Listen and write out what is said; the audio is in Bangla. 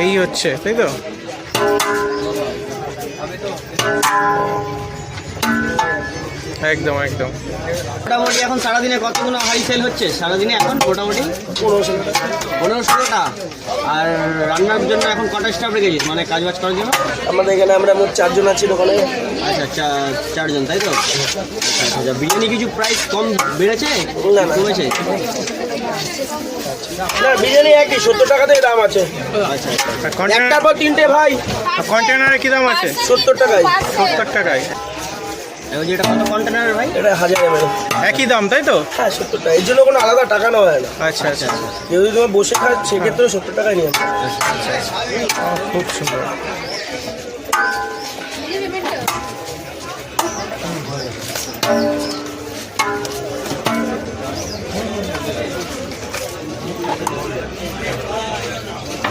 এই হচ্ছে, তাই তো? একদম একদম। মোটামুটি এখন সারাদিনে কতগুলো হাঁড়ি সেল হচ্ছে সারাদিনে এখন মোটামুটি? 15-16টা। আর রান্নার জন্য এখন কটা স্টাফ রেখেছিস, মানে কাজ বাজ করার জন্য? আমাদের এখানে আমরা মোট 4 জন আছি দোকানে। আচ্ছা, 4 জন, তাই তো? আচ্ছা, বিরিয়ানি কিছু প্রাইস কম বেড়েছে না, না। কমেছে? না, বিরিয়ানি একই 70 টাকাতে দাম আছে। আচ্ছা আচ্ছা। একটার পর 3টে ভাই। কন্টেনারে কি দাম আছে? 70 টাকায়। 70 টাকায়। এবার যেটা কত কন্টেনার ভাই? এটা 1000 ml। একই দাম, তাই তো? হ্যাঁ, 70 টাকা। এর জন্য কোনো আলাদা টাকা নেওয়া হয় না। আচ্ছা আচ্ছা। কেউ যদি তোমার বসে খায় সেক্ষেত্রে 70 টাকায় নিয়ে আসবে। খুব সুন্দর।